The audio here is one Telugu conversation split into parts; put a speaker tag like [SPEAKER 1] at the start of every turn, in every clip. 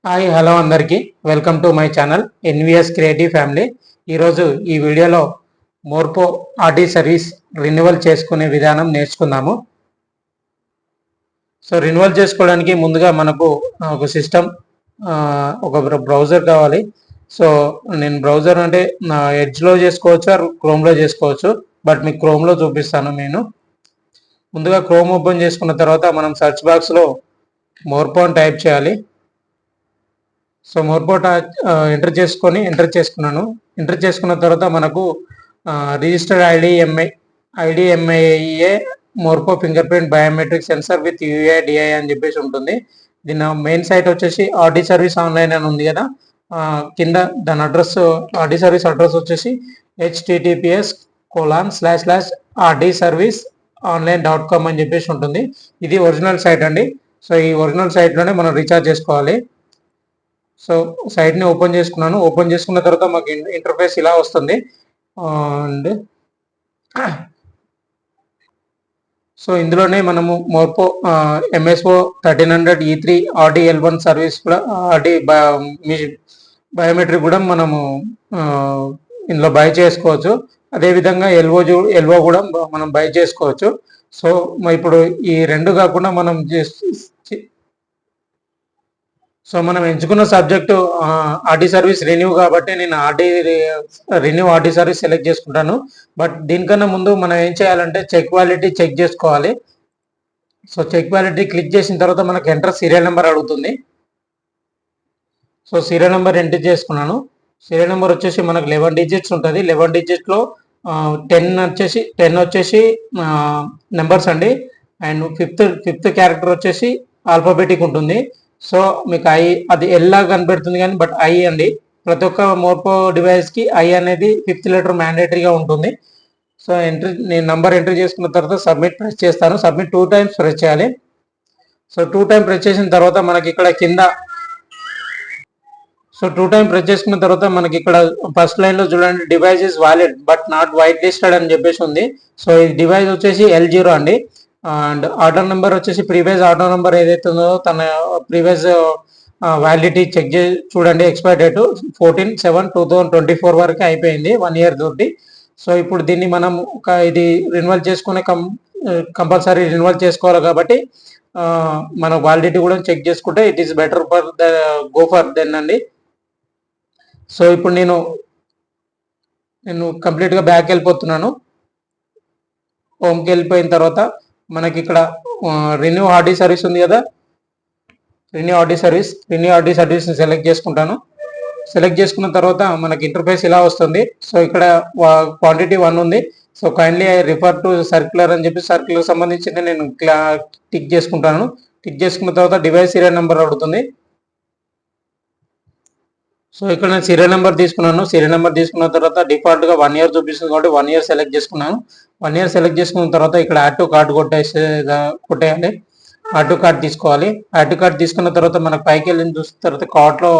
[SPEAKER 1] హాయ్ హలో అందరికీ welcome to my channel NVS creative family. ఈరోజు ఈ వీడియోలో మోర్పో ఆర్టీ సర్వీస్ రెన్యువల్ చేసుకునే విధానం నేర్చుకుందాము. సో రెన్యువల్ చేసుకోవడానికి ముందుగా మనకు ఒక సిస్టమ్, ఒక బ్రౌజర్ కావాలి. సో నేను బ్రౌజర్ అంటే నా ఎడ్జ్లో చేసుకోవచ్చు ఆర్ క్రోమ్లో చేసుకోవచ్చు, బట్ మీకు క్రోమ్లో చూపిస్తాను. నేను ముందుగా క్రోమ్ ఓపెన్ చేసుకున్న తర్వాత మనం సెర్చ్ బాక్స్లో మోర్పో అని టైప్ చేయాలి. సో మోర్పోట ఎంటర్ చేసుకున్నాను. ఎంటర్ చేసుకున్న తర్వాత మనకు registered IDEMIA Morpho finger print biometric sensor with UIDAI అని చెప్పేసి ఉంటుంది. దీని మెయిన్ సైట్ వచ్చేసి ఆర్డీ సర్వీస్ ఆన్లైన్ అని ఉంది కదా, కింద దాని అడ్రస్, ఆర్డీ సర్వీస్ అడ్రస్ వచ్చేసి https://rdserviceonline.com అని చెప్పేసి ఉంటుంది. ఇది ఒరిజినల్ సైట్ అండి. సో ఈ ఒరిజినల్ సైట్లోనే మనం రీఛార్జ్ చేసుకోవాలి. సో సైట్ని ఓపెన్ చేసుకున్నాను. ఓపెన్ చేసుకున్న తర్వాత మాకు ఇంటర్ఫేస్ ఇలా వస్తుంది. అండ్ సో ఇందులోనే మనము మోర్పో ఎంఎస్ఓ 1300 E3 RDL1 సర్వీస్ కూడా బయోమెట్రిక్ కూడా మనము ఇందులో బై చేసుకోవచ్చు. అదేవిధంగా ఎల్ఓ కూడా మనం బై చేసుకోవచ్చు. సో ఇప్పుడు ఈ రెండు కాకుండా మనం ఎంచుకున్న సబ్జెక్టు ఆర్డీ సర్వీస్ రెన్యూ కాబట్టి నేను ఆర్డీ సర్వీస్ సెలెక్ట్ చేసుకుంటాను. బట్ దీనికన్నా ముందు మనం ఏం చేయాలంటే చెక్ క్వాలిటీ చెక్ చేసుకోవాలి. సో చెక్ క్వాలిటీ క్లిక్ చేసిన తర్వాత మనకు ఎంటర్ సీరియల్ నెంబర్ అడుగుతుంది. సో సీరియల్ నెంబర్ ఎంటర్ చేసుకున్నాను. సీరియల్ నెంబర్ వచ్చేసి మనకు 11 డిజిట్స్ ఉంటుంది. 11 డిజిట్లో 10 వచ్చేసి నెంబర్స్ అండి. అండ్ ఫిఫ్త్ క్యారెక్టర్ వచ్చేసి ఆల్ఫాబెటిక్ ఉంటుంది. సో మీకు అది ఎల్లా కనిపెడుతుంది కానీ బట్ అండి, ప్రతి ఒక్క మోర్పో డివైస్కి అనేది 5th లెటర్ మ్యాండేటరీగా ఉంటుంది. సో నేను నంబర్ ఎంటర్ చేసుకున్న తర్వాత సబ్మిట్ ప్రెస్ చేస్తాను. సబ్మిట్ 2 times ప్రెస్ చేయాలి. సో 2 times ప్రెస్ చేసిన తర్వాత మనకి ఇక్కడ కింద, సో 2 times ప్రెస్ చేసుకున్న తర్వాత మనకి ఇక్కడ ఫస్ట్ లైన్లో చూడండి, device is valid but not white listed అని చెప్పేసి ఉంది. సో ఈ డివైస్ వచ్చేసి L0 అండి. అండ్ ఆర్డర్ నెంబర్ వచ్చేసి ప్రీవియస్ ఆర్డర్ నెంబర్ ఏదైతే ఉందో తన ప్రీవియస్ వ్యాలిడిటీ చెక్ చేసి చూడండి. ఎక్స్పైర్ డేట్ 14/7/2024 వరకు అయిపోయింది, 1 year తోటి. సో ఇప్పుడు దీన్ని మనం ఇది రెన్యువల్ చేసుకునే కంపల్సరీ రెన్యువల్ చేసుకోవాలి కాబట్టి మన వ్యాలిడిటీ కూడా చెక్ చేసుకుంటే it is better for go for then అండి. సో ఇప్పుడు నేను కంప్లీట్గా బ్యాక్ వెళ్ళిపోతున్నాను. హోమ్కి వెళ్ళిపోయిన తర్వాత మనకి ఇక్కడ రెన్యూ ఆర్డీ సర్వీస్ ఉంది కదా, రెన్యూ ఆర్డీ సర్వీస్ని సెలెక్ట్ చేసుకుంటాను. సెలెక్ట్ చేసుకున్న తర్వాత మనకి ఇంటర్ఫేస్ ఇలా వస్తుంది. సో ఇక్కడ క్వాంటిటీ 1 ఉంది. So kindly I refer to circular అని చెప్పి సర్క్యులర్ సంబంధించి నేను టిక్ చేసుకుంటాను. టిక్ చేసుకున్న తర్వాత డివైస్ సీరియల్ నెంబర్ అడుగుతుంది. సో ఇక్కడ నేను సీరియల్ నెంబర్ తీసుకున్నాను. సీరియల్ నెంబర్ తీసుకున్న తర్వాత డిఫాల్ట్గా 1 year చూపిస్తుంది కాబట్టి 1 year సెలెక్ట్ చేసుకున్నాను. 1 year సెలెక్ట్ చేసుకున్న తర్వాత ఇక్కడ యాడ్ టు కార్డ్ కొట్టేయాలి. యాడ్ టు కార్డ్ తీసుకోవాలి. యాడ్ టు కార్డ్ తీసుకున్న తర్వాత మనకు పైకి వెళ్ళిన చూసిన తర్వాత కార్డ్లో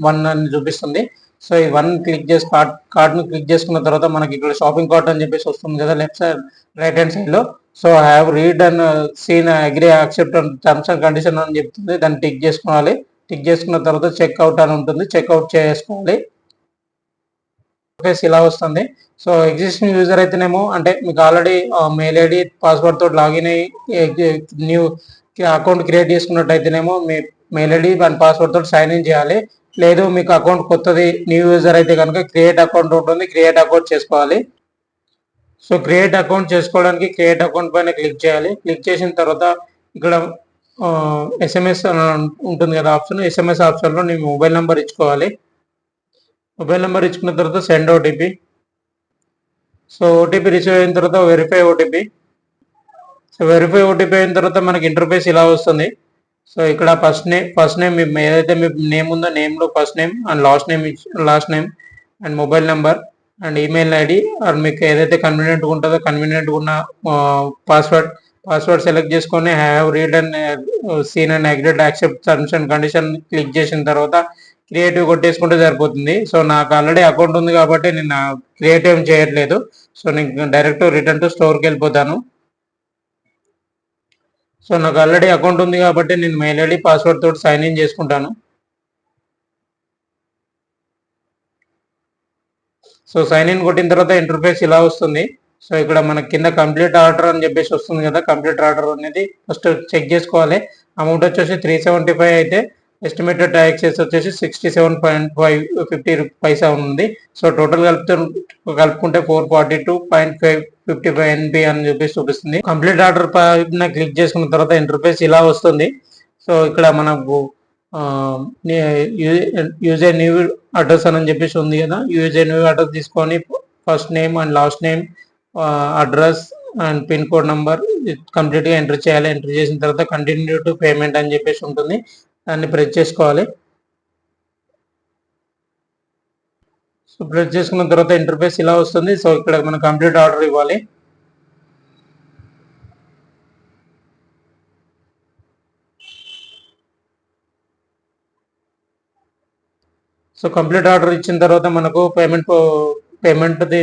[SPEAKER 1] 1 అని చూపిస్తుంది. సో ఈ 1 క్లిక్ చేసి కార్డ్ను క్లిక్ చేసుకున్న తర్వాత మనకి ఇక్కడ షాపింగ్ కార్ట్ అని చెప్పేసి వస్తుంది కదా రైట్ హ్యాండ్ సైడ్లో. So I have read and seen agree accept terms and condition అని చెప్తుంది. దాన్ని టిక్ చేసుకోవాలి. టిక్ చేసుకున్న తర్వాత చెక్అవుట్ అని ఉంటుంది, చెక్అవుట్ చేసుకోవాలి. ఇలా వస్తుంది. సో ఎగ్జిస్టింగ్ యూజర్ అయితేనేమో అంటే మీకు ఆల్రెడీ మెయిల్ ఐడి పాస్వర్డ్ తోటి లాగిన్ అయ్యి న్యూ అకౌంట్ క్రియేట్ చేసుకున్నట్టయితేనేమో మీ మెయిల్ ఐడి అండ్ పాస్వర్డ్ తోటి సైన్ ఇన్ చేయాలి. లేదు మీకు అకౌంట్ కొత్తది న్యూ యూజర్ అయితే కనుక క్రియేట్ అకౌంట్ ఉంటుంది, క్రియేట్ అకౌంట్ చేసుకోవాలి. సో క్రియేట్ అకౌంట్ చేసుకోవడానికి క్రియేట్ అకౌంట్ పైన క్లిక్ చేయాలి. క్లిక్ చేసిన తర్వాత ఇక్కడ SMS ఉంటుంది కదా ఆప్షన్, SMS ఆప్షన్లో నీ మొబైల్ నెంబర్ ఇచ్చుకోవాలి. మొబైల్ నెంబర్ ఇచ్చుకున్న తర్వాత send OTP. So OTP receive అయిన తర్వాత verify OTP. So verify OTP అయిన తర్వాత మనకి ఇంటర్ఫేస్ ఇలా వస్తుంది. సో ఇక్కడ ఫస్ట్ నేమ్ ఏదైతే మీ నేమ్ ఉందో నేమ్లో first name and last name and mobile number and email ID and మీకు ఏదైతే కన్వీనియంట్గా ఉంటుందో కన్వీనియంట్గా ఉన్న పాస్వర్డ్ సెలెక్ట్ చేసుకొని have read and seen and agreed accept terms and condition click చేసిన తర్వాత క్రియేటివ్ కొట్టేసుకుంటే సరిపోతుంది. సో నాకు ఆల్రెడీ అకౌంట్ ఉంది కాబట్టి నేను క్రియేటివ్ చేయట్లేదు. సో నేను డైరెక్ట్ రిటర్న్ టు స్టోర్కి వెళ్ళిపోతాను. సో నాకు ఆల్రెడీ అకౌంట్ ఉంది కాబట్టి నేను మెయిల్ ఐడి పాస్వర్డ్ తోటి సైన్ ఇన్ చేసుకుంటాను. సో సైన్ ఇన్ కొట్టిన తర్వాత ఇంటర్ఫేస్ ఇలా వస్తుంది. సో ఇక్కడ మనకి కింద కంప్లీట్ ఆర్డర్ అని చెప్పేసి వస్తుంది కదా, కంప్లీట్ ఆర్డర్ అనేది ఫస్ట్ చెక్ చేసుకోవాలి. అమౌంట్ వచ్చేసి 375 అయితే ఎస్టిమేటెడ్ ట్యాక్సెస్ వచ్చేసి 67.50 ఉంది. సో టోటల్ కలుపుకుంటే 442.55 NP అని చెప్పేసి చూపిస్తుంది. కంప్లీట్ ఆర్డర్ పైన క్లిక్ చేసుకున్న తర్వాత ఇంటర్ఫేస్ ఇలా వస్తుంది. సో ఇక్కడ మనకు యూజ్ ఏ న్యూ అడ్రస్ అని చెప్పేసి ఉంది కదా, యూజ్ ఏ న్యూ అడ్రస్ తీసుకొని first name and last name, address and pin code number కంప్లీట్గా ఎంటర్ చేయాలి. ఎంటర్ చేసిన తర్వాత కంటిన్యూ టు పేమెంట్ అని చెప్పేసి ఉంటుంది, దాన్ని ప్రెస్ చేసుకోవాలి. సో ప్రెస్ చేసుకున్న తర్వాత ఇంటర్ఫేస్ ఇలా వస్తుంది. సో ఇక్కడ మనం కంప్లీట్ ఆర్డర్ ఇవ్వాలి. సో కంప్లీట్ ఆర్డర్ ఇచ్చిన తర్వాత మనకు పేమెంట్ది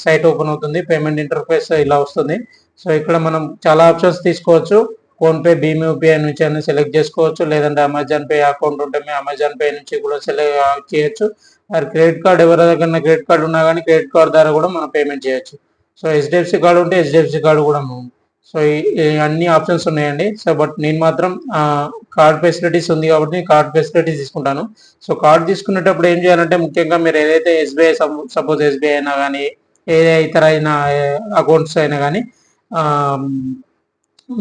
[SPEAKER 1] సైట్ ఓపెన్ అవుతుంది. పేమెంట్ ఇంటర్ఫేస్ ఇలా వస్తుంది. సో ఇక్కడ మనం చాలా ఆప్షన్స్ తీసుకోవచ్చు. ఫోన్పే, భీమ్ యూపీఐ నుంచి అని సెలెక్ట్ చేసుకోవచ్చు, లేదంటే అమెజాన్ పే అకౌంట్ ఉంటే మీ అమెజాన్ పే నుంచి కూడా సెలెక్ట్ చేయొచ్చు. మరి క్రెడిట్ కార్డ్ ఎవరి దగ్గర క్రెడిట్ కార్డు ఉన్నా కానీ క్రెడిట్ కార్డ్ ద్వారా కూడా మనం పేమెంట్ చేయొచ్చు. సో హెచ్డిఎఫ్సి కార్డు ఉంటే హెచ్డిఎఫ్సి కార్డు కూడా సో అన్ని ఆప్షన్స్ ఉన్నాయండి. సో బట్ నేను మాత్రం కార్డ్ ఫెసిలిటీస్ ఉంది కాబట్టి కార్డ్ ఫెసిలిటీస్ తీసుకుంటాను. సో కార్డ్ తీసుకునేటప్పుడు ఏం చేయాలంటే ముఖ్యంగా మీరు ఏదైతే ఎస్బీఐ, సపోజ్ ఎస్బీఐ అయినా కానీ ఏ ఇతర అయినా అకౌంట్స్ అయినా కానీ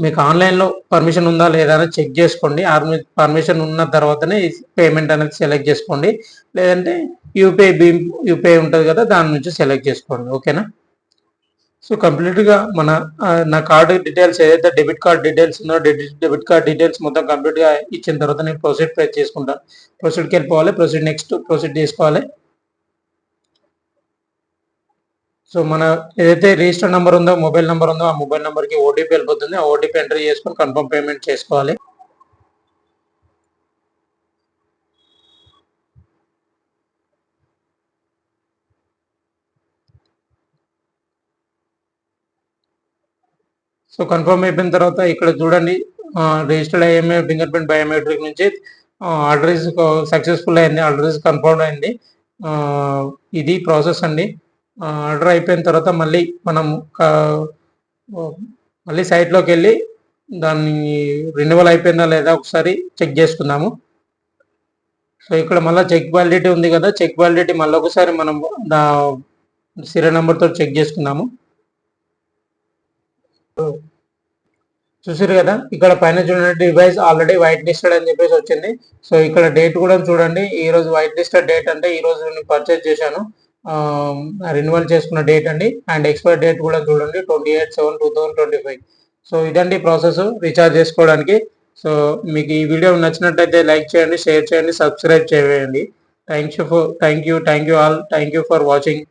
[SPEAKER 1] మీకు ఆన్లైన్లో పర్మిషన్ ఉందా లేదా అని చెక్ చేసుకోండి. పర్మిషన్ ఉన్న తర్వాతనే పేమెంట్ అనేది సెలెక్ట్ చేసుకోండి, లేదంటే యూపీఐ, భీమ్ యూపీఐ ఉంటుంది కదా, దాని నుంచి సెలెక్ట్ చేసుకోండి. ఓకేనా? సో కంప్లీట్గా నా కార్డు డీటెయిల్స్ ఏదైతే డెబిట్ కార్డ్ డీటెయిల్స్ ఉందో డెబిట్ కార్డ్ డీటెయిల్స్ మొత్తం కంప్లీట్గా ఇచ్చిన తర్వాత నేను ప్రొసీడ్ ప్రెస్ చేసుకుంటాను. ప్రొసీడ్కి వెళ్ళిపోవాలి. నెక్స్ట్ ప్రొసీడ్ చేసుకోవాలి. సో మన ఏదైతే రిజిస్టర్ నెంబర్ ఉందో, మొబైల్ నెంబర్ ఉందో, ఆ మొబైల్ నెంబర్కి ఓటీపీ వెళ్ళిపోతుంది. ఆ ఓటీపీ ఎంటర్ చేసుకొని కన్ఫర్మ్ పేమెంట్ చేసుకోవాలి. సో కన్ఫర్మ్ అయిపోయిన తర్వాత ఇక్కడ చూడండి, registered IMA finger print biometric నుంచి ఆర్డర్ ఇస్ సక్సెస్ఫుల్ అయింది, ఆర్డర్ ఇస్ కన్ఫర్మ్ అయింది. ఇది ప్రాసెస్ అండి. ఆర్డర్ అయిపోయిన తర్వాత మళ్ళీ మనం మళ్ళీ సైట్లోకి వెళ్ళి దాన్ని రెన్యువల్ అయిపోయిందా లేదా ఒకసారి చెక్ చేసుకుందాము. సో ఇక్కడ మళ్ళీ చెక్ వ్యాలిడిటీ ఉంది కదా, చెక్ వ్యాలిడిటీ మళ్ళీ ఒకసారి మనం సీరియల్ నెంబర్తో చెక్ చేసుకుందాము. చూసారు కదా, ఇక్కడ పైన చూడండి, డివైస్ ఆల్రెడీ వైట్ లిస్టెడ్ అని చెప్పేసి వచ్చింది. సో ఇక్కడ డేట్ కూడా చూడండి, ఈ రోజు వైట్ లిస్టెడ్ డేట్ అంటే ఈ రోజు నేను పర్చేజ్ చేశాను, రెన్యువల్ చేసుకున్న డేట్ అండి. అండ్ ఎక్స్పైర్ డేట్ కూడా చూడండి, 28/7/2025. సో ఇదండి ప్రాసెస్ రీఛార్జ్ చేసుకోవడానికి. సో మీకు ఈ వీడియో నచ్చినట్లయితే లైక్ చేయండి, షేర్ చేయండి, సబ్స్క్రైబ్ చేయండి. Thank you all. Thank you for watching.